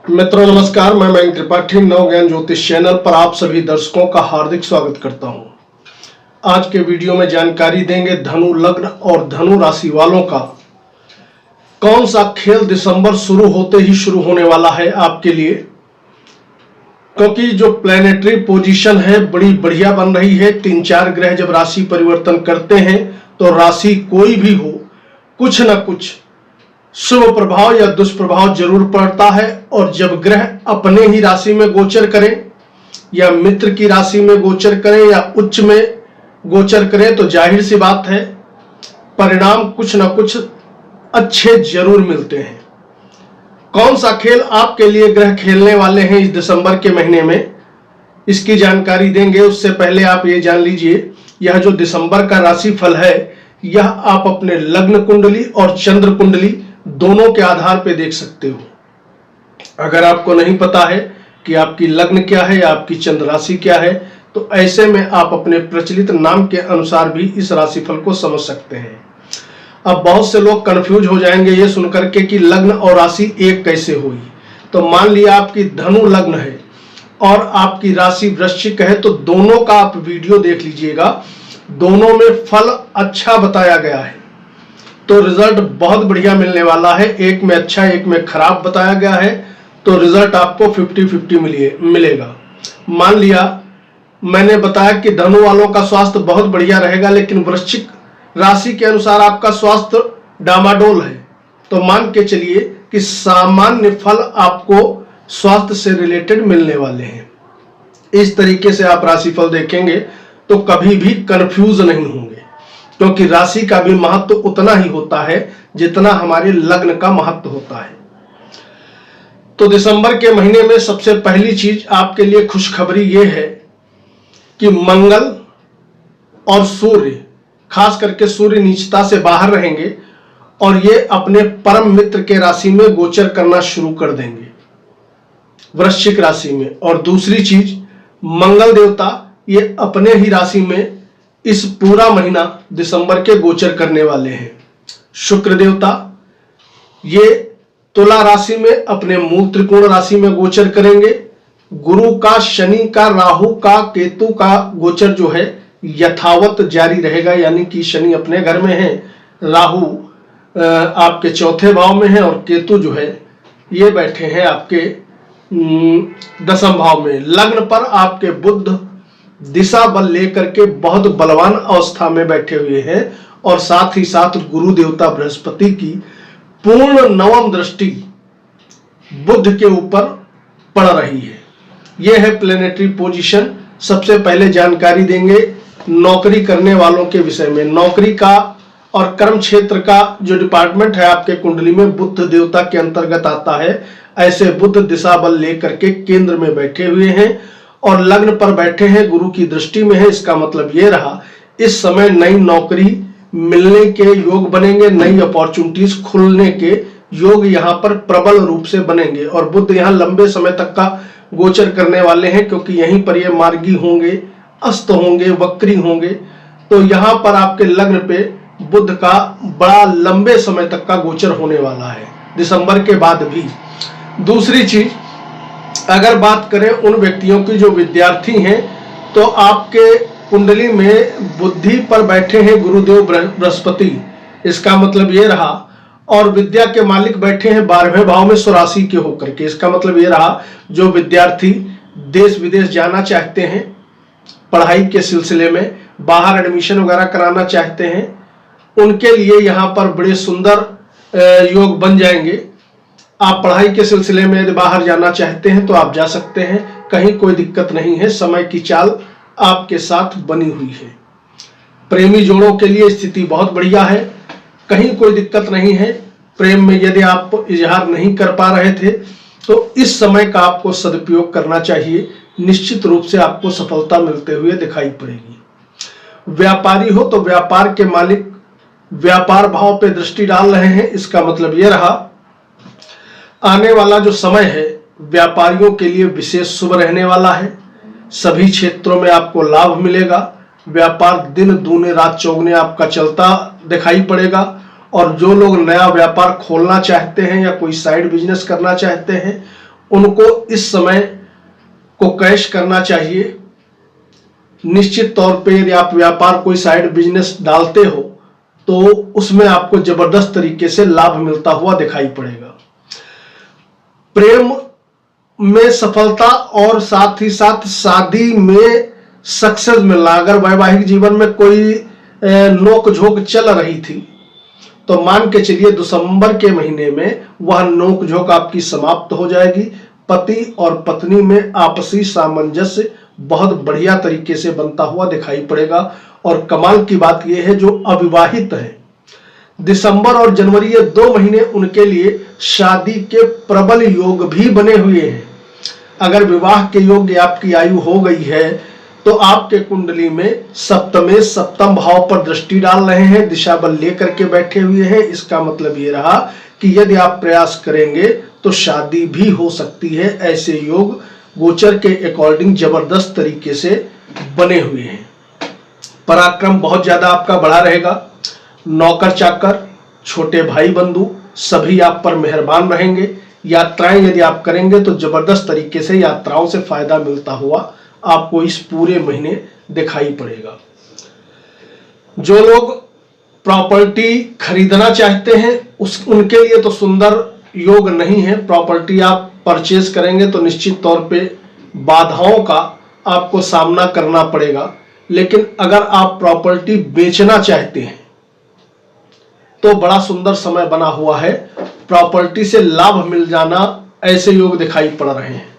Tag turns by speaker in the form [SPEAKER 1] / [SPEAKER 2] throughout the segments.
[SPEAKER 1] मित्रों नमस्कार, मैं मयंक त्रिपाठी नव ज्ञान ज्योतिष चैनल पर आप सभी दर्शकों का हार्दिक स्वागत करता हूं। आज के वीडियो में जानकारी देंगे धनु लग्न और धनु राशि वालों का कौन सा खेल दिसंबर शुरू होते ही शुरू होने वाला है आपके लिए, क्योंकि जो प्लैनेटरी पोजीशन है बड़ी बढ़िया बन रही है। 3-4 ग्रह जब राशि परिवर्तन करते हैं तो राशि कोई भी हो कुछ न कुछ शुभ प्रभाव या दुष्प्रभाव जरूर पड़ता है। और जब ग्रह अपने ही राशि में गोचर करें या मित्र की राशि में गोचर करें या उच्च में गोचर करें तो जाहिर सी बात है परिणाम कुछ न कुछ अच्छे जरूर मिलते हैं। कौन सा खेल आपके लिए ग्रह खेलने वाले हैं इस दिसंबर के महीने में, इसकी जानकारी देंगे। उससे पहले आप ये जान लीजिए, यह जो दिसंबर का राशि फल है यह आप अपने लग्न कुंडली और चंद्र कुंडली दोनों के आधार पर देख सकते हो। अगर आपको नहीं पता है कि आपकी लग्न क्या है या आपकी चंद्र राशि क्या है तो ऐसे में आप अपने प्रचलित नाम के अनुसार भी इस राशिफल को समझ सकते हैं। अब बहुत से लोग कंफ्यूज हो जाएंगे ये सुनकर के कि लग्न और राशि एक कैसे हुई। तो मान लिया आपकी धनु लग्न है और आपकी राशि वृश्चिक है तो दोनों का आप वीडियो देख लीजिएगा, दोनों में फल अच्छा बताया गया है तो रिजल्ट बहुत बढ़िया मिलने वाला है। एक में अच्छा एक में खराब बताया गया है तो रिजल्ट आपको 50-50 मिलेगा। मान लिया मैंने बताया कि धनु वालों का स्वास्थ्य बहुत बढ़िया रहेगा लेकिन वृश्चिक राशि के अनुसार आपका स्वास्थ्य डामाडोल है तो मान के चलिए कि सामान्य फल आपको स्वास्थ्य से रिलेटेड मिलने वाले हैं। इस तरीके से आप राशिफल देखेंगे तो कभी भी कंफ्यूज नहीं होंगे, क्योंकि राशि का भी महत्व उतना ही होता है जितना हमारे लग्न का महत्व होता है। तो दिसंबर के महीने में सबसे पहली चीज आपके लिए खुशखबरी यह है कि मंगल और सूर्य, खास करके सूर्य नीचता से बाहर रहेंगे और ये अपने परम मित्र के राशि में गोचर करना शुरू कर देंगे वृश्चिक राशि में। और दूसरी चीज मंगल देवता ये अपने ही राशि में इस पूरा महीना दिसंबर के गोचर करने वाले हैं। शुक्र देवता ये तुला राशि में अपने मूल त्रिकोण राशि में गोचर करेंगे। गुरु का, शनि का, राहु का, केतु का गोचर जो है यथावत जारी रहेगा, यानी कि शनि अपने घर में है, राहु आपके चौथे भाव में है और केतु जो है ये बैठे हैं आपके 10वें भाव में। लग्न पर आपके बुध दिशा बल लेकर के बहुत बलवान अवस्था में बैठे हुए हैं और साथ ही साथ गुरु देवता बृहस्पति की पूर्ण 9वीं दृष्टि बुध के ऊपर पड़ रही है। यह है प्लैनेटरी पोजीशन। सबसे पहले जानकारी देंगे नौकरी करने वालों के विषय में। नौकरी का और कर्म क्षेत्र का जो डिपार्टमेंट है आपके कुंडली में बुध देवता के अंतर्गत आता है। ऐसे बुध दिशा बल लेकर के केंद्र में बैठे हुए हैं और लग्न पर बैठे हैं, गुरु की दृष्टि में है। इसका मतलब ये रहा इस समय नई नौकरी मिलने के योग बनेंगे, नई अपॉर्चुनिटीज खुलने के योग यहाँ पर प्रबल रूप से बनेंगे। और बुध यहाँ लंबे समय तक का गोचर करने वाले हैं, क्योंकि यहीं पर ये मार्गी होंगे, अस्त होंगे, वक्री होंगे। तो यहाँ पर आपके लग्न पे बुध का बड़ा लंबे समय तक का गोचर होने वाला है दिसंबर के बाद भी। दूसरी चीज अगर बात करें उन व्यक्तियों की जो विद्यार्थी हैं तो आपके कुंडली में बुद्धि पर बैठे हैं गुरुदेव बृहस्पति। इसका मतलब ये रहा, और विद्या के मालिक बैठे हैं 12वें भाव में स्वराशि के होकर के। इसका मतलब ये रहा जो विद्यार्थी देश विदेश जाना चाहते हैं, पढ़ाई के सिलसिले में बाहर एडमिशन वगैरह कराना चाहते हैं, उनके लिए यहाँ पर बड़े सुंदर योग बन जाएंगे। आप पढ़ाई के सिलसिले में यदि बाहर जाना चाहते हैं तो आप जा सकते हैं, कहीं कोई दिक्कत नहीं है, समय की चाल आपके साथ बनी हुई है। प्रेमी जोड़ों के लिए स्थिति बहुत बढ़िया है, कहीं कोई दिक्कत नहीं है। प्रेम में यदि आप इजहार नहीं कर पा रहे थे तो इस समय का आपको सदुपयोग करना चाहिए, निश्चित रूप से आपको सफलता मिलते हुए दिखाई पड़ेगी। व्यापारी हो तो व्यापार के मालिक व्यापार भाव पे दृष्टि डाल रहे हैं। इसका मतलब यह रहा आने वाला जो समय है व्यापारियों के लिए विशेष शुभ रहने वाला है। सभी क्षेत्रों में आपको लाभ मिलेगा। व्यापार दिन दूने रात चौगुने आपका चलता दिखाई पड़ेगा। और जो लोग नया व्यापार खोलना चाहते हैं या कोई साइड बिजनेस करना चाहते हैं उनको इस समय को कैश करना चाहिए। निश्चित तौर पे यदि आप व्यापार कोई साइड बिजनेस डालते हो तो उसमें आपको जबरदस्त तरीके से लाभ मिलता हुआ दिखाई पड़ेगा। प्रेम में सफलता और साथ ही साथ शादी में सक्सेस मिलना। अगर वैवाहिक जीवन में कोई नोक झोंक चल रही थी तो मान के चलिए दिसंबर के महीने में वह नोक झोंक आपकी समाप्त हो जाएगी। पति और पत्नी में आपसी सामंजस्य बहुत बढ़िया तरीके से बनता हुआ दिखाई पड़ेगा। और कमाल की बात यह है, जो अविवाहित है, दिसंबर और जनवरी ये 2 महीने उनके लिए शादी के प्रबल योग भी बने हुए हैं। अगर विवाह के योग्य आपकी आयु हो गई है तो आपके कुंडली में सप्तम भाव पर दृष्टि डाल रहे हैं, दिशा बल लेकर के बैठे हुए हैं। इसका मतलब ये रहा कि यदि आप प्रयास करेंगे तो शादी भी हो सकती है। ऐसे योग गोचर के अकॉर्डिंग जबरदस्त तरीके से बने हुए हैं। पराक्रम बहुत ज्यादा आपका बढ़ा रहेगा। नौकर चाकर, छोटे भाई बंधु सभी आप पर मेहरबान रहेंगे। यात्राएं यदि आप करेंगे तो जबरदस्त तरीके से यात्राओं से फायदा मिलता हुआ आपको इस पूरे महीने दिखाई पड़ेगा। जो लोग प्रॉपर्टी खरीदना चाहते हैं उनके लिए तो सुंदर योग नहीं है। प्रॉपर्टी आप परचेज करेंगे तो निश्चित तौर पे बाधाओं का आपको सामना करना पड़ेगा। लेकिन अगर आप प्रॉपर्टी बेचना चाहते हैं तो बड़ा सुंदर समय बना हुआ है। प्रॉपर्टी से लाभ मिल जाना ऐसे योग दिखाई पड़ रहे हैं।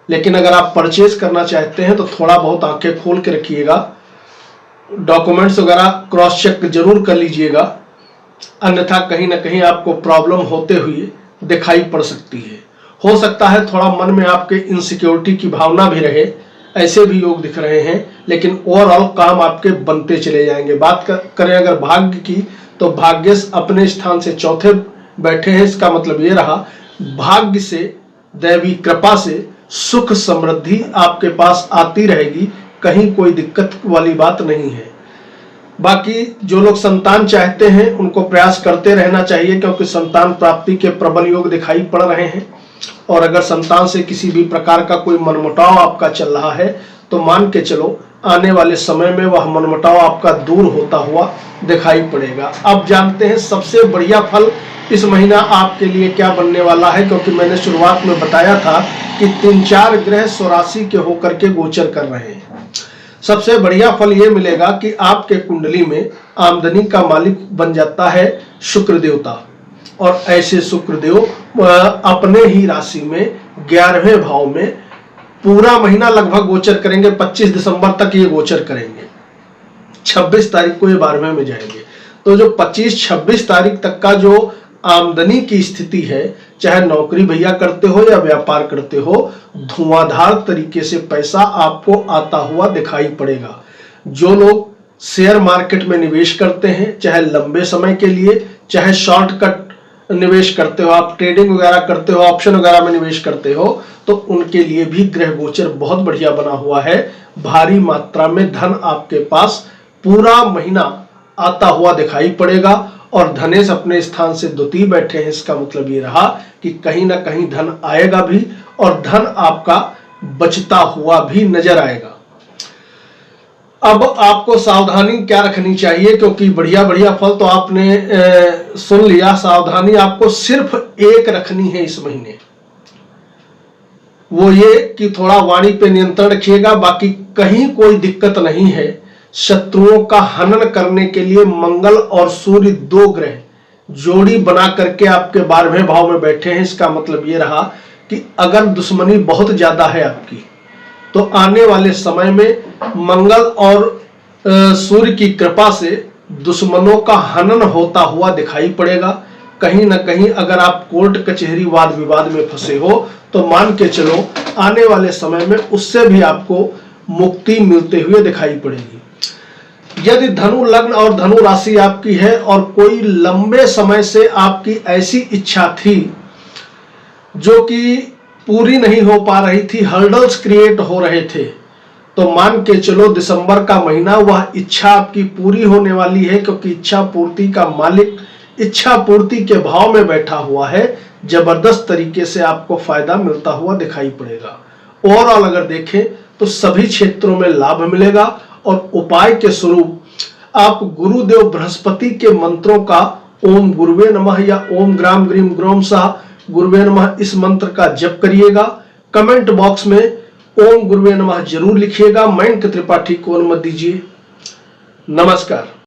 [SPEAKER 1] लेकिन अगर आप परचेज करना चाहते हैं तो थोड़ा बहुत आंखें खोल के रखिएगा, डॉक्यूमेंट्स वगैरह क्रॉस चेक जरूर कर लीजिएगा, अन्यथा कहीं ना कहीं आपको प्रॉब्लम होते हुए दिखाई पड़ सकती है। हो सकता है थोड़ा मन में आपके इनसिक्योरिटी की भावना भी रहे, ऐसे भी योग दिख रहे हैं। लेकिन ओवरऑल काम आपके बनते चले जाएंगे। बात करें अगर भाग्य की तो भाग्यश अपने स्थान से चौथे बैठे हैं। इसका मतलब ये रहा भाग्य से, दैवी कृपा से सुख समृद्धि आपके पास आती रहेगी, कहीं कोई दिक्कत वाली बात नहीं है। बाकी जो लोग संतान चाहते हैं उनको प्रयास करते रहना चाहिए, क्योंकि संतान प्राप्ति के प्रबल योग दिखाई पड़ रहे हैं। और अगर संतान से किसी भी प्रकार का कोई मनमुटाव आपका चल रहा है तो मान के चलो आने वाले समय में वह मनमुटाव आपका दूर होता हुआ दिखाई पड़ेगा। अब जानते हैं सबसे बढ़िया फल इस महीना आपके लिए क्या बनने वाला है, क्योंकि मैंने शुरुआत में बताया था कि 3-4 ग्रह स्वराशि के होकर के गोचर कर रहे हैं। सबसे बढ़िया फल यह मिलेगा कि आपके कुंडली में आमदनी का मालिक बन जाता है शुक्र देवता। और ऐसे शुक्र देव अपने ही राशि में 11वें भाव में पूरा महीना लगभग गोचर करेंगे। 25 दिसंबर तक ये गोचर करेंगे, 26 तारीख को ये 12वें में जाएंगे। तो जो 25-26 तारीख तक का जो आमदनी की स्थिति है, चाहे नौकरी भैया करते हो या व्यापार करते हो, धुआंधार तरीके से पैसा आपको आता हुआ दिखाई पड़ेगा। जो लोग शेयर मार्केट में निवेश करते हैं, चाहे लंबे समय के लिए चाहे शॉर्टकट निवेश करते हो, आप ट्रेडिंग वगैरह करते हो, ऑप्शन वगैरह में निवेश करते हो, तो उनके लिए भी ग्रह गोचर बहुत बढ़िया बना हुआ है। भारी मात्रा में धन आपके पास पूरा महीना आता हुआ दिखाई पड़ेगा। और धनेश अपने स्थान से द्वितीय बैठे हैं। इसका मतलब ये रहा कि कहीं ना कहीं धन आएगा भी और धन आपका बचता हुआ भी नजर आएगा। अब आपको सावधानी क्या रखनी चाहिए, क्योंकि बढ़िया बढ़िया फल तो आपने सुन लिया। सावधानी आपको सिर्फ एक रखनी है इस महीने, वो ये कि थोड़ा वाणी पे नियंत्रण रखिएगा। बाकी कहीं कोई दिक्कत नहीं है। शत्रुओं का हनन करने के लिए मंगल और सूर्य 2 ग्रह जोड़ी बना करके आपके 12वें भाव में बैठे हैं। इसका मतलब ये रहा कि अगर दुश्मनी बहुत ज्यादा है आपकी तो आने वाले समय में मंगल और सूर्य की कृपा से दुश्मनों का हनन होता हुआ दिखाई पड़ेगा। कहीं ना कहीं अगर आप कोर्ट कचहरी वाद विवाद में फंसे हो तो मान के चलो आने वाले समय में उससे भी आपको मुक्ति मिलते हुए दिखाई पड़ेगी। यदि धनु लग्न और धनु राशि आपकी है और कोई लंबे समय से आपकी ऐसी इच्छा थी जो कि पूरी नहीं हो पा रही थी, हर्डल्स क्रिएट हो रहे थे, तो मान के चलो दिसंबर का महीना वह इच्छा आपकी पूरी होने वाली है। क्योंकि इच्छा पूर्ति का मालिक इच्छा पूर्ति के भाव में बैठा हुआ है। जबरदस्त तरीके से आपको फायदा मिलता हुआ दिखाई पड़ेगा। ओवरऑल अगर देखें तो सभी क्षेत्रों में लाभ मिलेगा और उपाय के स्वरूप आप गुरुदेव बृहस्पति के मंत्रों का ओम गुरुवे नमः या ओम ग्राम ग्रीम ग्रोम सा गुरुवे नमः इस मंत्र का जप करिएगा। कमेंट बॉक्स में ओम गुरुवे नमः जरूर लिखिएगा। मयंक त्रिपाठी को अनुमति दीजिए। नमस्कार।